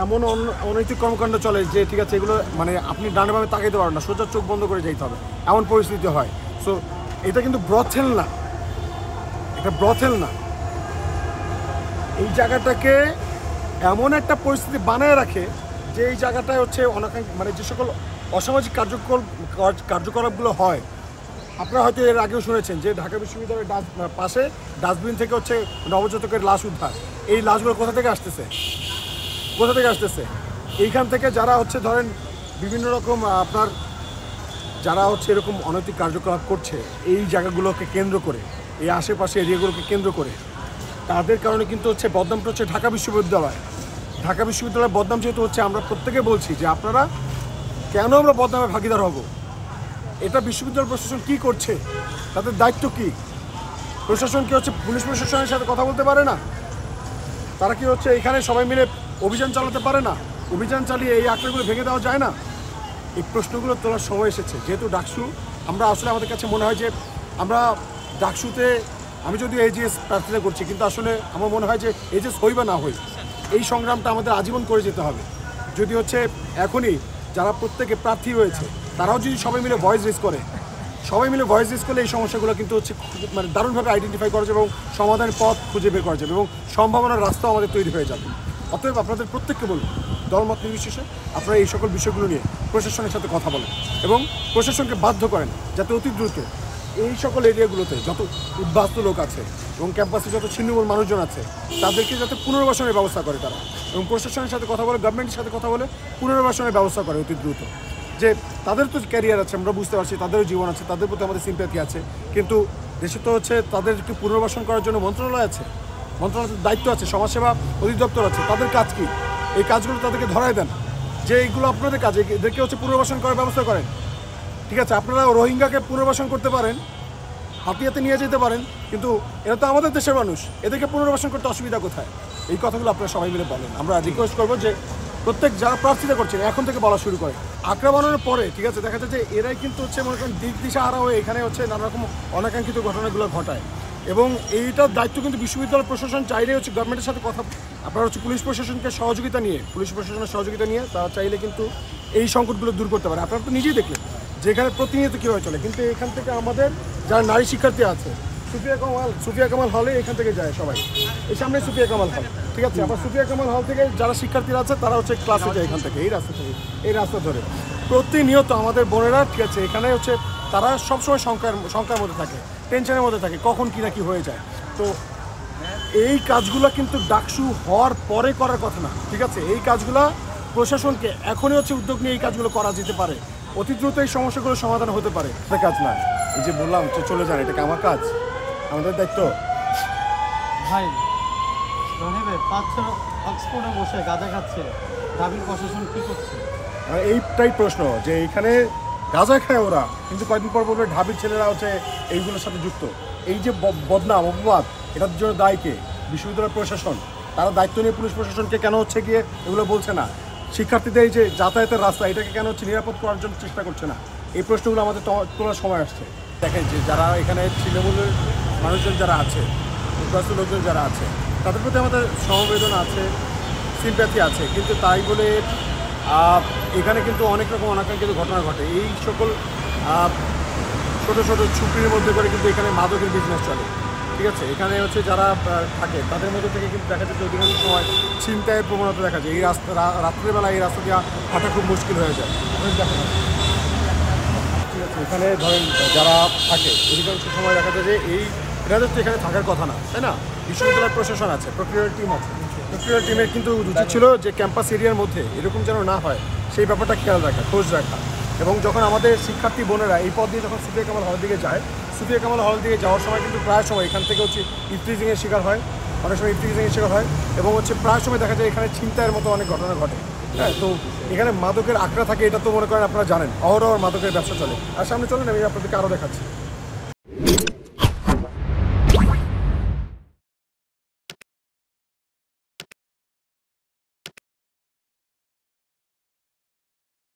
এমন অনৈতিক কর্মকাণ্ড চলে যে ঠিক আছে এগুলো মানে আপনি ডানেভাবে তাকাইতে পারেন না, সোজা চোখ বন্ধ করে যেতে হবে, এমন পরিস্থিতি হয়। সো এটা কিন্তু ব্রথেল না, এটা ব্রথেল না। এই জায়গাটাকে এমন একটা পরিস্থিতি বানায় রাখে যে এই জায়গাটায় হচ্ছে মানে যে সকল অসামাজিক কার্যকলাপগুলো হয়, আপনারা হয়তো এর আগেও শুনেছেন যে ঢাকা বিশ্ববিদ্যালয়ের পাশে ডাস্টবিন থেকে হচ্ছে নবজাতকের লাশ উদ্ধার। এই লাশগুলো কোথা থেকে আসতেছে? কোথা থেকে আসতেছে? এইখান থেকে যারা হচ্ছে ধরেন বিভিন্ন রকম আপনার যারা হচ্ছে এরকম অনৈতিক কার্যকলাপ করছে এই জায়গাগুলোকে কেন্দ্র করে, এই আশেপাশে এরিয়াগুলোকে কেন্দ্র করে, তাদের কারণে কিন্তু হচ্ছে বদনামটা হচ্ছে ঢাকা বিশ্ববিদ্যালয়। ঢাকা বিশ্ববিদ্যালয়ের বদনাম যেহেতু হচ্ছে, আমরা প্রত্যেকে বলছি যে আপনারা কেন আমরা বদনামের ভাগিদার হব? এটা বিশ্ববিদ্যালয় প্রশাসন কি করছে? তাদের দায়িত্ব কি? প্রশাসন কি হচ্ছে পুলিশ প্রশাসনের সাথে কথা বলতে পারে না? তারা কি হচ্ছে এখানে সবাই মিলে অভিযান চালাতে পারে না? অভিযান চালিয়ে এই আঁকড়াগুলো ভেঙে দেওয়া যায় না? এই প্রশ্নগুলো তোলার সময় এসেছে। যেহেতু ডাকসু, আমরা আসলে আমাদের কাছে মনে হয় যে আমরা ডাকসুতে, আমি যদিও এইচএস প্রার্থনা করছি, কিন্তু আসলে আমার মনে হয় যে এইচএস হই বা না হই, এই সংগ্রামটা আমাদের আজীবন করে যেতে হবে। যদি হচ্ছে এখনই যারা প্রত্যেকে প্রার্থী রয়েছে তারাও যদি সবাই মিলে ভয়েস রেজ করে, সবাই মিলে ভয়েস রেজ করলে এই সমস্যাগুলো কিন্তু হচ্ছে মানে দারুণভাবে আইডেন্টিফাই করা যাবে এবং সমাধানের পথ খুঁজে বের করা যাবে এবং সম্ভাবনার রাস্তাও আমাদের তৈরি হয়ে যাবে। অতএব আপনাদের প্রত্যেককে বলুন, দলমত নির্বিশেষে আপনারা এই সকল বিষয়গুলো নিয়ে প্রশাসনের সাথে কথা বলেন এবং প্রশাসনকে বাধ্য করেন যাতে অতি দ্রুত এই সকল এরিয়াগুলোতে যত উদ্বাস্ত লোক আছে এবং ক্যাম্পাসে যত ছিন্নমূল মানুষজন আছে তাদেরকে যাতে পুনর্বাসনের ব্যবস্থা করে তারা, এবং প্রশাসনের সাথে কথা বলে, গভর্নমেন্টের সাথে কথা বলে পুনর্বাসনের ব্যবস্থা করে অতি দ্রুত। যে তাদের তো ক্যারিয়ার আছে, আমরা বুঝতে পারছি, তাদেরও জীবন আছে, তাদের প্রতি আমাদের সিম্প্যাথি আছে, কিন্তু দেশে তো হচ্ছে তাদেরকে পুনর্বাসন করার জন্য মন্ত্রণালয় আছে, মন্ত্রণালয়ের দায়িত্ব আছে, সমাজসেবা অধিদপ্তর আছে, তাদের কাজ কি? এই কাজগুলো তাদেরকে ধরায় দেন যে এইগুলো আপনাদের কাজ, এদেরকে হচ্ছে পুনর্বাসন করার ব্যবস্থা করেন। ঠিক আছে, আপনারা রোহিঙ্গাকে পুনর্বাসন করতে পারেন, হাতিয়াতে নিয়ে যেতে পারেন, কিন্তু এরা তো আমাদের দেশের মানুষ, এদেরকে পুনর্বাসন করতে অসুবিধা কোথায়? এই কথাগুলো আপনারা সবাই মিলে বলেন। আমরা রিকোয়েস্ট করবো যে প্রত্যেক যারা প্রার্থিতা করছেন এখন থেকে বলা শুরু করে। আঁকড়া বানানোর পরে ঠিক আছে দেখা যায় যে এরাই কিন্তু হচ্ছে মনে করেন দিক দিশা হারা হয়ে এখানে হচ্ছে নানা রকম অনাকাঙ্ক্ষিত ঘটনাগুলো ঘটায়, এবং এইটার দায়িত্ব কিন্তু বিশ্ববিদ্যালয় প্রশাসন চাইলে হচ্ছে গভর্নমেন্টের সাথে কথা, আপনারা হচ্ছে পুলিশ প্রশাসনকে সহযোগিতা নিয়ে, পুলিশ প্রশাসনের সহযোগিতা নিয়ে তারা চাইলে কিন্তু এই সংকটগুলো দূর করতে পারে। আপনারা তো নিজেই দেখলেন যেখানে প্রতিনিয়ত কীভাবে চলে, কিন্তু এখান থেকে আমাদের যারা নারী শিক্ষার্থী আছে, সুফিয়া কামাল হলে এখান থেকে যায় সবাই, এই সামনে সুফিয়া কামাল হল, ঠিক আছে, আবার সুফিয়া কামাল হল থেকে যারা শিক্ষার্থীরা আছে তারা হচ্ছে ক্লাসে যায় এখান থেকে, এই রাস্তা ধরে প্রতিনিয়ত আমাদের বোনেরা ঠিক আছে এখানে হচ্ছে তারা সবসময় শঙ্কার মধ্যে থাকে, টেনশনের মধ্যে থাকে, কখন কি না কি হয়ে যায়। তো এই কাজগুলো কিন্তু ডাকসু হওয়ার পরে করার কথা না, ঠিক আছে, এই কাজগুলো প্রশাসনকে এখনই হচ্ছে উদ্যোগ নিয়ে এই কাজগুলো করা যেতে পারে, অতি দ্রুত এই সমস্যাগুলো সমাধান হতে পারে। এটা কাজ না, এই যে বললাম চলে যান, এটা কি আমার কাজ? আমাদের দায়িত্ব ভাই রহিবে অক্সফোর্ডে বসে গাঁজা খাচ্ছে, ঢাবির প্রশাসন কি করছে? এইটাই প্রশ্ন যে এইখানে গাঁজা খায় ওরা, কিন্তু কয়েকদিন পর বলবে ঢাবির ছেলেরা হচ্ছে এইগুলোর সাথে যুক্ত। এই যে বদনাম অপবাদ, এটার জন্য দায়ী কে? বিশ্ববিদ্যালয় প্রশাসন। তারা দায়িত্ব নিয়ে পুলিশ প্রশাসনকে কেন হচ্ছে গিয়ে এগুলো বলছে না? শিক্ষার্থীদের এই যে যাতায়াতের রাস্তা, এটাকে কেন হচ্ছে নিরাপদ করার জন্য চেষ্টা করছে না? এই প্রশ্নগুলো আমাদের তোলার সময় আসছে। দেখেন যে যারা এখানে তৃণমূলের মানুষজন যারা আছে, উদ্বাস্ত লোকজন যারা আছে, তাদের প্রতি আমাদের সমবেদনা আছে, সিম্প্যাথি আছে, কিন্তু তাই বলে এখানে কিন্তু অনেক রকম অনাকাঙ্ক্ষিত ঘটনা ঘটে। এই সকল ছোটো ছোটো ছুটির মধ্যে করে কিন্তু এখানে মাদকের বিজনেস চলে, ঠিক আছে, এখানে হচ্ছে যারা থাকে তাদের মধ্যে থেকে কিন্তু দেখা যাচ্ছে অধিকাংশ সময় ছিনতাইয়ের প্রবণতা দেখা যায়। এই রাত্রেবেলা এই রাস্তা দিয়ে হাঁটা খুব মুশকিল হয়ে যায়। ঠিক আছে, এখানে ধরেন যারা থাকে অধিকাংশ সময় দেখা যায় যে এনাদের তো এখানে থাকার কথা না, তাই না? বিশ্ববিদ্যালয় প্রশাসন আছে, প্রক্রিয়ার টিম আছে, প্রক্রিয়ার টিমের কিন্তু উচিত ছিল যে ক্যাম্পাস এরিয়ার মধ্যে এরকম যেন না হয় সেই ব্যাপারটা খেয়াল রাখা, খোঁজ রাখা। এবং যখন আমাদের শিক্ষার্থী বোনেরা এই পথ দিয়ে যখন সুফিয়া কামাল হলের দিকে যায়, সুফিয়া কামাল হলের দিকে যাওয়ার সময় কিন্তু প্রায় সময় এখান থেকে হচ্ছে ইফটিজিংয়ের শিকার হয়, অনেক সময় ইফটিজিংয়ের শিকার হয়, এবং হচ্ছে প্রায় সময় দেখা যায় এখানে ছিনতাইয়ের মতো অনেক ঘটনা ঘটে। হ্যাঁ, তো এখানে মাদকের আঁকড়া থাকে, এটা তো মনে করেন আপনারা জানেন, অহরহ মাদকের ব্যবসা চলে। আর সামনে চলেন, আমি আপনাদেরকে আরও দেখাচ্ছি।